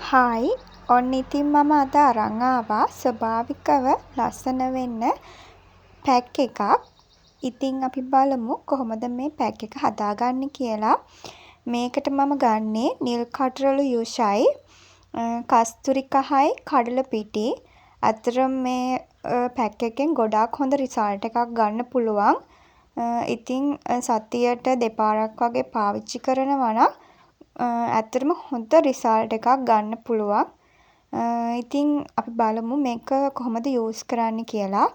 Hi ඔන්න ඉතින් මම අද අරන් ආවා ස්වභාවිකව ලස්සන වෙන්න පැක් එකක්. ඉතින් අපි බලමු කොහොමද මේ පැක් එක හදාගන්නේ කියලා. මේකට මම ගන්නේ නිල් කටරළු යුෂයි කස්තුරි කහයි කඩල පිටි. ඇත්තටම මේ පැක් එකෙන් ගොඩාක් හොඳ රිසල්ට් එකක් ගන්න පුළුවන්. ඉතින් සතියට දෙපාරක් වගේ පාවිච්චි කරනවා නම් ඇත්තටම හොඳ රිසල්ට් එකක් ගන්න පුළුවන්. ඉතින් අපි බලමු මේක කොහොමද යූස් කරන්නේ කියලා.